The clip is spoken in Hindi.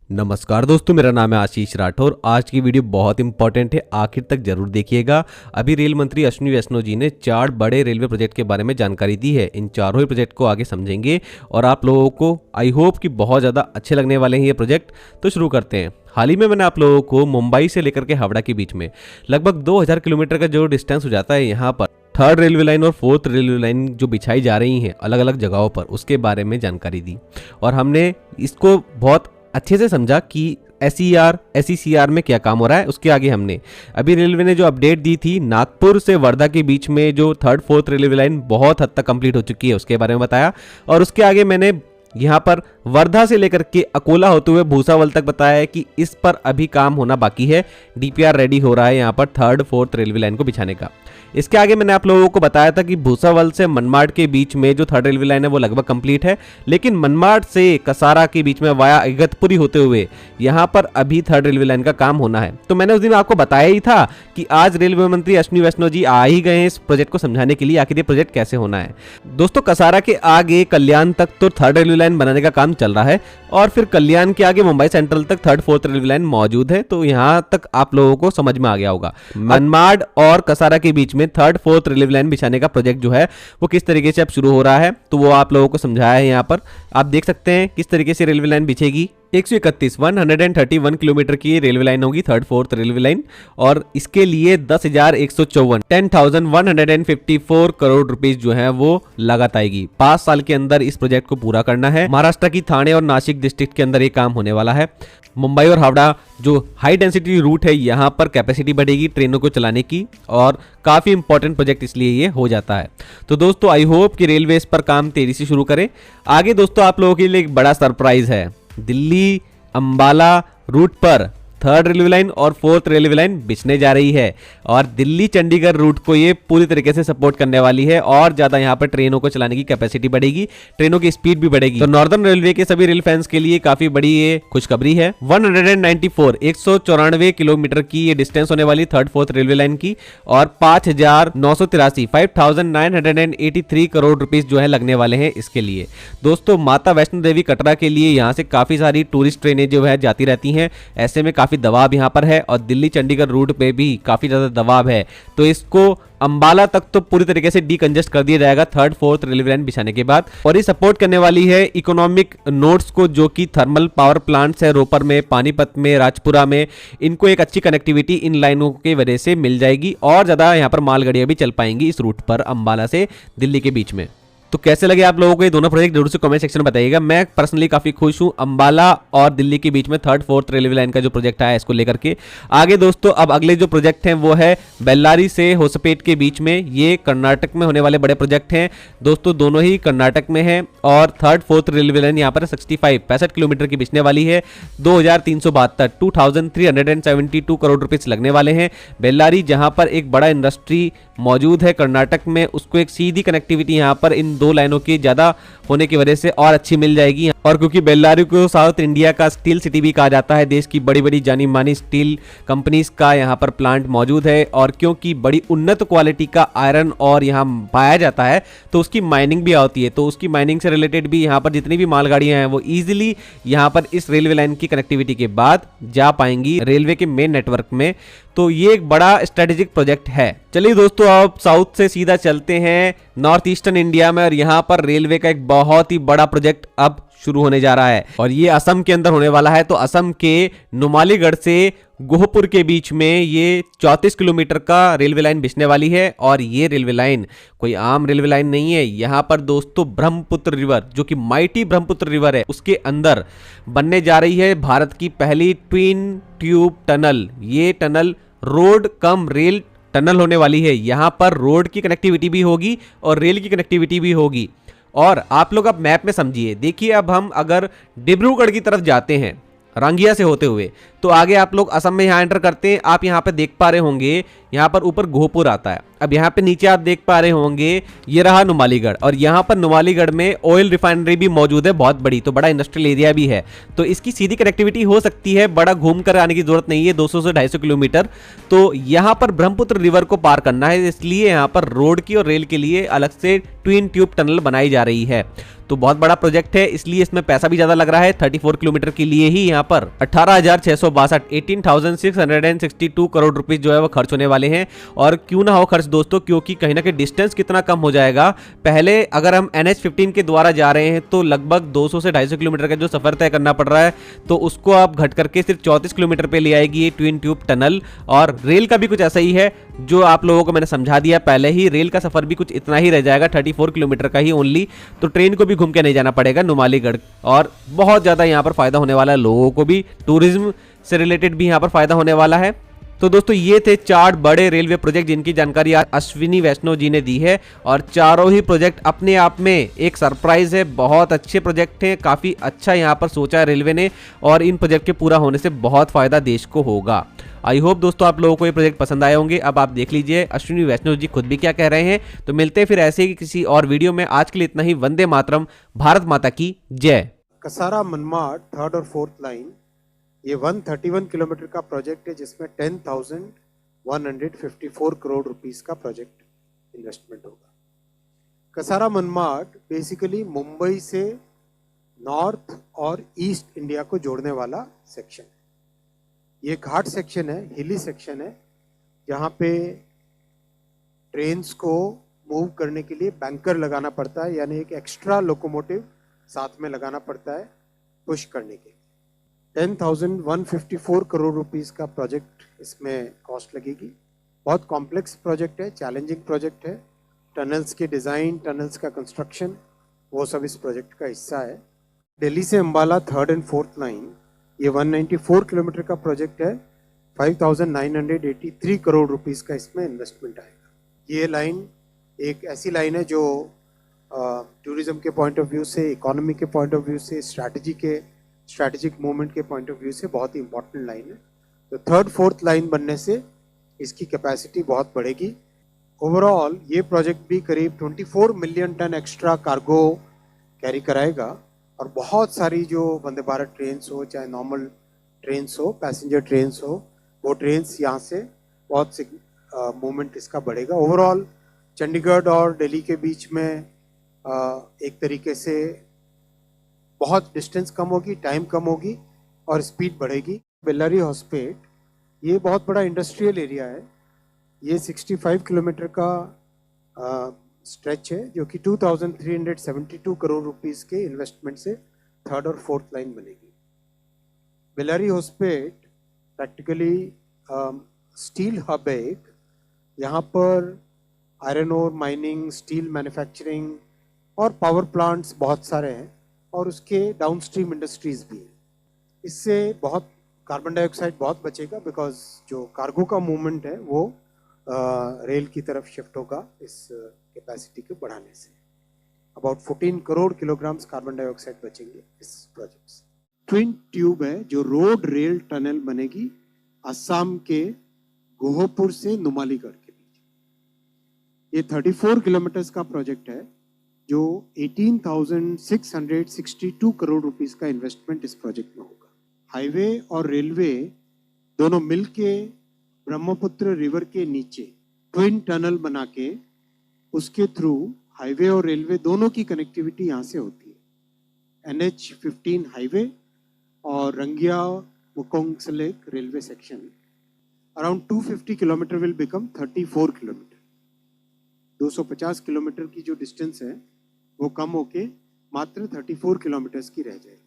नमस्कार दोस्तों, मेरा नाम है आशीष राठौर। आज की वीडियो बहुत इंपॉर्टेंट है, आखिर तक जरूर देखिएगा। अभी रेल मंत्री अश्विनी वैष्णव जी ने 4 बड़े रेलवे प्रोजेक्ट के बारे में जानकारी दी है। इन चारों ही प्रोजेक्ट को आगे समझेंगे और आप लोगों को आई होप कि बहुत ज़्यादा अच्छे लगने वाले हैं ये प्रोजेक्ट। तो शुरू करते हैं। हाल ही में मैंने आप लोगों को मुंबई से लेकर के हावड़ा के बीच में लगभग 2000 किलोमीटर का जो डिस्टेंस हो जाता है, यहाँ पर थर्ड रेलवे लाइन और फोर्थ रेलवे लाइन जो बिछाई जा रही हैं अलग अलग जगहों पर, उसके बारे में जानकारी दी और हमने इसको बहुत अच्छे से समझा कि SECR में क्या काम हो रहा है। उसके आगे हमने अभी रेलवे ने जो अपडेट दी थी, नागपुर से वर्धा के बीच में जो थर्ड फोर्थ रेलवे लाइन बहुत हद तक कंप्लीट हो चुकी है, उसके बारे में बताया। और उसके आगे मैंने यहाँ पर वर्धा से लेकर के अकोला होते हुए भूसावल तक बताया है कि इस पर अभी काम होना बाकी है। DPR रेडी हो रहा है यहाँ पर थर्ड फोर्थ रेलवे लाइन को बिछाने का। इसके आगे मैंने आप लोगों को बताया था कि भूसावल से मनमाड के बीच में जो थर्ड रेलवे लाइन है वो लगभग कंप्लीट है, लेकिन मनमाड से कसारा के बीच में वाया इगतपुरी होते हुए यहाँ पर अभी थर्ड रेलवे लाइन का काम होना है। तो मैंने उस दिन आपको बताया ही था कि आज रेलवे मंत्री अश्विनी वैष्णव जी आ ही गए हैं इस प्रोजेक्ट को समझाने के लिए, आखिर ये प्रोजेक्ट कैसे होना है। दोस्तों, कसारा के आगे कल्याण तक तो थर्ड रेलवे लाइन बनाने का काम चल रहा है और फिर कल्याण के आगे मुंबई सेंट्रल तक थर्ड फोर्थ रेलवे लाइन मौजूद है। तो यहाँ तक आप लोगों को समझ में आ गया होगा। मनमाड और कसारा के बीच में थर्ड फोर्थ रेलवे लाइन बिछाने का प्रोजेक्ट जो है वो किस तरीके से अब शुरू हो रहा है, तो वो आप लोगों को समझाया है। यहाँ पर आप देख सकते हैं किस तरीके से रेलवे लाइन बिछेगी। 131 किलोमीटर की रेलवे लाइन होगी थर्ड फोर्थ रेलवे लाइन, और इसके लिए 10,154 करोड़ रुपीस जो है वो लागत आएगी। 5 साल के अंदर इस प्रोजेक्ट को पूरा करना है। महाराष्ट्र की ठाणे और नासिक डिस्ट्रिक्ट के अंदर ये काम होने वाला है। मुंबई और हावड़ा जो हाई डेंसिटी रूट है, यहाँ पर कैपेसिटी बढ़ेगी ट्रेनों को चलाने की, और काफ़ी इंपॉर्टेंट प्रोजेक्ट इसलिए ये हो जाता है। तो दोस्तों, आई होप कि रेलवे इस पर काम तेजी से शुरू करे। आगे दोस्तों आप लोगों के लिए एक बड़ा सरप्राइज है। दिल्ली अंबाला रूट पर थर्ड रेलवे लाइन और फोर्थ रेलवे लाइन बिछने जा रही है और दिल्ली चंडीगढ़ रूट को ये पूरी तरीके से सपोर्ट करने वाली है और ज्यादा यहाँ पर ट्रेनों को चलाने की कैपेसिटी बढ़ेगी, ट्रेनों की स्पीड भी बढ़ेगी। तो नॉर्दर्न रेलवे के सभी रेल फैंस के लिए काफी बड़ी ये खुशखबरी है। 194 किलोमीटर की ये डिस्टेंस होने वाली थर्ड फोर्थ रेलवे लाइन की, और 5,983 करोड़ रुपीस जो है लगने वाले हैं इसके लिए। दोस्तों, माता वैष्णो देवी कटरा के लिए यहाँ से काफी सारी टूरिस्ट ट्रेनें जो है जाती रहती हैं, ऐसे में काफी दबाव यहां पर है और दिल्ली चंडीगढ़ रूट पे भी काफी ज्यादा दबाव है। तो इसको अंबाला तक तो पूरी तरीके से डीकंजेस्ट कर दिया जाएगा थर्ड फोर्थ रेलवे लाइन बिछाने के बाद। और ये सपोर्ट करने वाली है इकोनॉमिक नोड्स को, जो कि थर्मल पावर प्लांट्स है रोपर में, पानीपत में, राजपुरा में। इनको एक अच्छी कनेक्टिविटी इन लाइनों की वजह से मिल जाएगी और ज्यादा यहां पर मालगाड़ियां भी चल पाएंगी इस रूट पर अंबाला से दिल्ली के बीच में। तो कैसे लगे आप लोगों को ये दोनों प्रोजेक्ट जरूर से कमेंट सेक्शन में बताइएगा। मैं पर्सनली काफी खुश हूं अंबाला और दिल्ली के बीच में थर्ड फोर्थ रेलवे लाइन का जो प्रोजेक्ट आया है इसको लेकर के। आगे दोस्तों, अब अगले जो प्रोजेक्ट हैं वो है बेल्लारी से होसपेट के बीच में। ये कर्नाटक में होने वाले बड़े प्रोजेक्ट हैं दोस्तों, दोनों ही कर्नाटक में है। और थर्ड फोर्थ रेलवे लाइन यहाँ पर 65 किलोमीटर की बिछने वाली है। 2372 करोड़ रुपीस लगने वाले हैं। बेल्लारी जहां पर एक बड़ा इंडस्ट्री मौजूद है कर्नाटक में, उसको एक सीधी कनेक्टिविटी यहाँ पर इन 2 लाइनों की ज्यादा होने की वजह से और अच्छी मिल जाएगी। और क्योंकि बेल्लारी को साउथ इंडिया का स्टील सिटी भी कहा जाता है, देश की बड़ी बड़ी जानी मानी स्टील कंपनीज का यहाँ पर प्लांट मौजूद है, और क्योंकि बड़ी उन्नत क्वालिटी का आयरन और यहाँ पाया जाता है तो उसकी माइनिंग भी होती है। तो उसकी माइनिंग से रिलेटेड भी यहाँ पर जितनी भी मालगाड़ियां हैं वो इजीली यहाँ पर इस रेलवे लाइन की कनेक्टिविटी के बाद जा पाएंगी रेलवे के मेन नेटवर्क में। तो ये एक बड़ा स्ट्रेटेजिक प्रोजेक्ट है। चलिए दोस्तों, अब साउथ से सीधा चलते हैं नॉर्थ ईस्टर्न इंडिया में, और यहाँ पर रेलवे का एक बहुत ही बड़ा प्रोजेक्ट अब शुरू होने जा रहा है और ये असम के अंदर होने वाला है। तो असम के नुमालीगढ़ से गोहपुर के बीच में ये 34 किलोमीटर का रेलवे लाइन बिछने वाली है। और ये रेलवे लाइन कोई आम रेलवे लाइन नहीं है। यहाँ पर दोस्तों ब्रह्मपुत्र रिवर, जो कि माइटी ब्रह्मपुत्र रिवर है, उसके अंदर बनने जा रही है भारत की पहली ट्विन ट्यूब टनल। ये tunnel road cum rail tunnel होने वाली है। यहाँ पर रोड की कनेक्टिविटी भी होगी और रेल की कनेक्टिविटी भी होगी। और आप लोग अब मैप में समझिए, देखिए अब हम अगर डिब्रूगढ़ की तरफ जाते हैं रांगिया से होते हुए, तो आगे आप लोग असम में यहाँ एंटर करते हैं, आप यहाँ पे देख पा रहे होंगे यहाँ पर ऊपर गोहपुर आता है। अब यहाँ पे नीचे आप देख पा रहे होंगे ये रहा नुमालीगढ़, और यहाँ पर नुमालीगढ़ में ऑयल रिफाइनरी भी मौजूद है बहुत बड़ी, तो बड़ा इंडस्ट्रियल एरिया भी है, तो इसकी सीधी कनेक्टिविटी हो सकती है, बड़ा घूम कर आने की जरूरत नहीं है, 200 से 250 किलोमीटर। तो यहाँ पर ब्रह्मपुत्र रिवर को पार करना है, इसलिए यहाँ पर रोड की और रेल के लिए अलग से ट्विन ट्यूब टनल बनाई जा रही है। तो बहुत बड़ा प्रोजेक्ट है, इसलिए इसमें पैसा भी ज्यादा लग रहा है। 34 किलोमीटर के लिए ही यहाँ पर 18,662 करोड़ रुपीस जो है वो खर्च होने वाले हैं। और क्यों ना हो खर्च दोस्तों, क्योंकि कहीं ना कहीं डिस्टेंस कितना कम हो जाएगा। पहले अगर हम NH15 के द्वारा जा रहे हैं तो लगभग 200 से 250 किलोमीटर का जो सफर तय करना पड़ रहा है, तो उसको आप घट करके सिर्फ 34 किलोमीटर पे ले आएगी ये ट्विन ट्यूब टनल। और रेल का भी कुछ ऐसा ही है, जो आप लोगों को मैंने समझा दिया पहले ही, रेल का सफर भी कुछ इतना ही रह जाएगा, 34 किलोमीटर का ही ओनली। तो ट्रेन को भी घूम के नहीं जाना पड़ेगा नुमालीगढ़, और बहुत ज्यादा यहाँ पर फायदा होने वाला है लोगों को भी, टूरिज्म से रिलेटेड भी यहाँ पर फायदा होने वाला है। तो दोस्तों ये थे 4 बड़े रेलवे प्रोजेक्ट जिनकी जानकारी आज अश्विनी वैष्णव जी ने दी है, और चारों ही प्रोजेक्ट अपने आप में एक सरप्राइज है, बहुत अच्छे प्रोजेक्ट हैं, काफी अच्छा यहाँ पर सोचा है रेलवे ने, और इन प्रोजेक्ट के पूरा होने से बहुत फायदा देश को होगा। आई होप दोस्तों आप लोगों को ये प्रोजेक्ट पसंद आए होंगे। अब आप देख लीजिए अश्विनी वैष्णव जी खुद भी क्या कह रहे हैं। तो मिलते हैं फिर ऐसे ही किसी और वीडियो में, आज के लिए इतना ही। वंदे मातरम, भारत माता की जय। कसारा मनमाड 3rd और 4th लाइन, ये 131 किलोमीटर का प्रोजेक्ट है, जिसमें 10,154 करोड़ रुपीस का प्रोजेक्ट इन्वेस्टमेंट होगा। कसारा मनमाड बेसिकली मुंबई से नॉर्थ और ईस्ट इंडिया को जोड़ने वाला सेक्शन है। ये घाट सेक्शन है, हिली सेक्शन है, जहाँ पे ट्रेन्स को मूव करने के लिए बैंकर लगाना पड़ता है, यानी एक एक्स्ट्रा लोकोमोटिव साथ में लगाना पड़ता है पुश करने के लिए। 10,154 करोड़ रुपीस का प्रोजेक्ट इसमें कॉस्ट लगेगी। बहुत कॉम्प्लेक्स प्रोजेक्ट है, चैलेंजिंग प्रोजेक्ट है। टनल्स के डिज़ाइन, टनल्स का कंस्ट्रक्शन, वो सब इस प्रोजेक्ट का हिस्सा है। दिल्ली से Ambala 3rd and 4th line, ये 194 किलोमीटर का प्रोजेक्ट है, 5,983 करोड़ रुपीस का इसमें इन्वेस्टमेंट आएगा। ये लाइन एक ऐसी लाइन है जो टूरिज्म के पॉइंट ऑफ व्यू से, इकोनॉमी के पॉइंट ऑफ व्यू से, स्ट्रैटेजिक मूवमेंट के पॉइंट ऑफ व्यू से बहुत ही इंपॉर्टेंट लाइन है। तो 3rd 4th लाइन बनने से इसकी कैपेसिटी बहुत बढ़ेगी। ओवरऑल ये प्रोजेक्ट भी करीब 24 million ton extra cargo carry कराएगा, और बहुत सारी जो वंदे भारत ट्रेन्स हो, चाहे नॉर्मल ट्रेन्स हो, पैसेंजर ट्रेन्स हो, वो ट्रेन्स यहाँ से बहुत मूवमेंट इसका बढ़ेगा। ओवरऑल चंडीगढ़ और दिल्ली के बीच में एक तरीके से बहुत डिस्टेंस कम होगी, टाइम कम होगी और स्पीड बढ़ेगी। बेल्लारी हॉस्पेट ये बहुत बड़ा इंडस्ट्रियल एरिया है। ये 65 किलोमीटर का स्ट्रेच है, जो कि 2,372 करोड़ रुपीस के इन्वेस्टमेंट से 3rd और 4th लाइन बनेगी। Bellary Hospet practically steel hub है एक, यहाँ पर iron ore mining, steel manufacturing और पावर प्लांट्स बहुत सारे हैं, और उसके डाउनस्ट्रीम इंडस्ट्रीज भी हैं। इससे बहुत कार्बन डाइऑक्साइड बहुत बचेगा, बिकॉज जो कार्गो का मूवमेंट है वो रेल की तरफ शिफ्ट होगा इस कैपेसिटी को बढ़ाने से। About 14 crore kilograms carbon dioxide बचेंगे इस प्रोजेक्ट से। ट्विन ट्यूब है जो रोड रेल टनल बनेगी असम के गोहपुर से नुमालीगढ़ के बीच। ये 34 किलोमीटर्स का प्रोजेक्ट है, जो 18,662 करोड़ रुपीस का इन्वेस्टमेंट इस प्रोजेक्ट में होगा। हाईवे और रेलवे दोनों मिलके ब्रह्मपुत्र रिवर के नीचे ट्विन टनल बना के उसके थ्रू हाईवे और रेलवे दोनों की कनेक्टिविटी यहाँ से होती है। NH15 हाईवे और Rangiya Murkongselek railway section around 250 kilometre will become 34 kilometre. 250 kilometre की जो डिस्टेंस है वो कम होके मात्र 34 किलोमीटर्स की रह जाएगी।